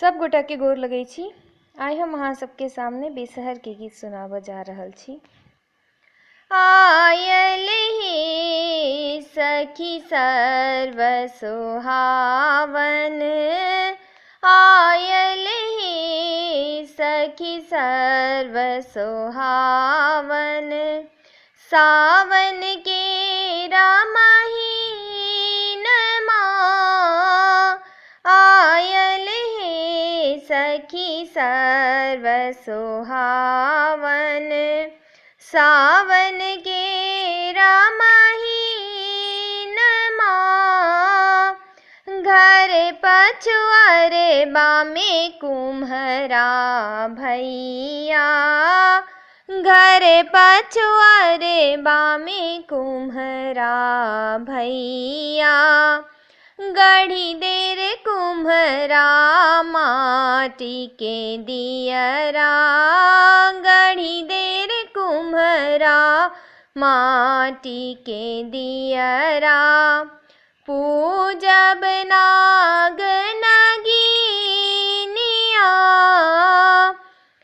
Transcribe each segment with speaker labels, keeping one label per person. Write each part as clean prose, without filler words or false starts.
Speaker 1: सब गोटा के गोर लगै छी। आइ हम अहाँ सबके सामने बेसहर के गीत सुनाबऽ जा रहल छी। आयल हे सखी सर्व सुहावन, आयल हे सखी सर्व सुहावन, सावन के रामहीनमा आयल हे सखी सर्व सुहावन, सावन के रामहीनमा घर पछुआरे बामे कुम्हरा भैया, घर पछुआरे बामे कुम्हरा भैया, गढ़ी देर कुम्हरा माटी के दियरा, गढ़ी देर कुम्हरा माटी के दियरा, पूजब नाग नगिनिया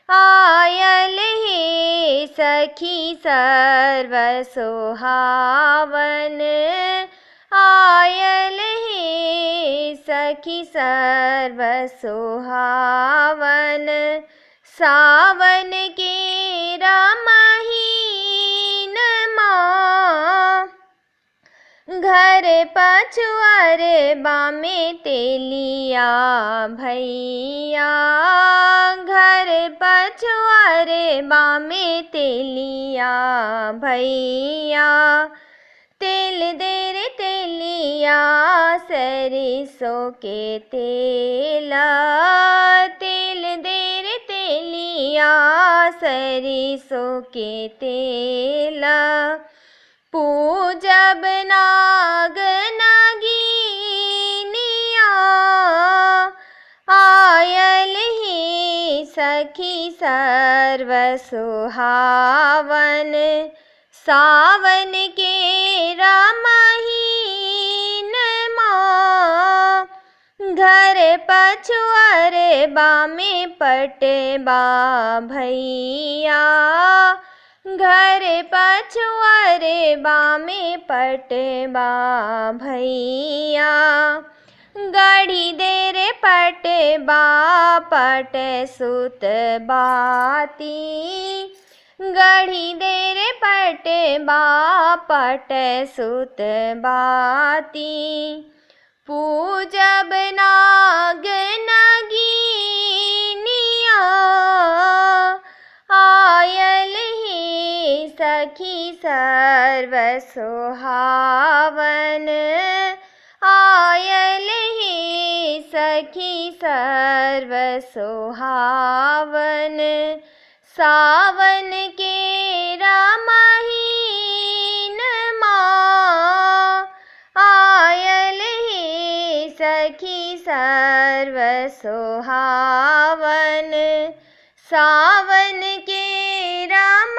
Speaker 1: आयल हे सखी सर्व सुहावन, आयल हे सखी सर्व सुहावन, सावन के रामहीनमा घर पछुआरे बामे तेलिया भैया, घर पछुआरे बामे तेलिया भैया, तेल देर तेलिया सरिसों के तेला, तेल देर तेलिया सरिसों के तेला, पूजब नाग नगिनिया आयल हे सखी सर्व सुहावन, सावन के रामहीनमा घर पछुआरे बामे पटबा भैया, घर पछुआरे बामे पटबा भैया, गढ़ी देर पटबा पट सुत बाती, गढ़ी देर पटबा पट सुत बाती, पूजब नाग नगिनिया आयल हे सखी सर्व सुहावन, आयल हे सखी सर्व सुहावन, सावन के रामहीनमा आयल हे सखी सर्व सुहावन, सावन के राम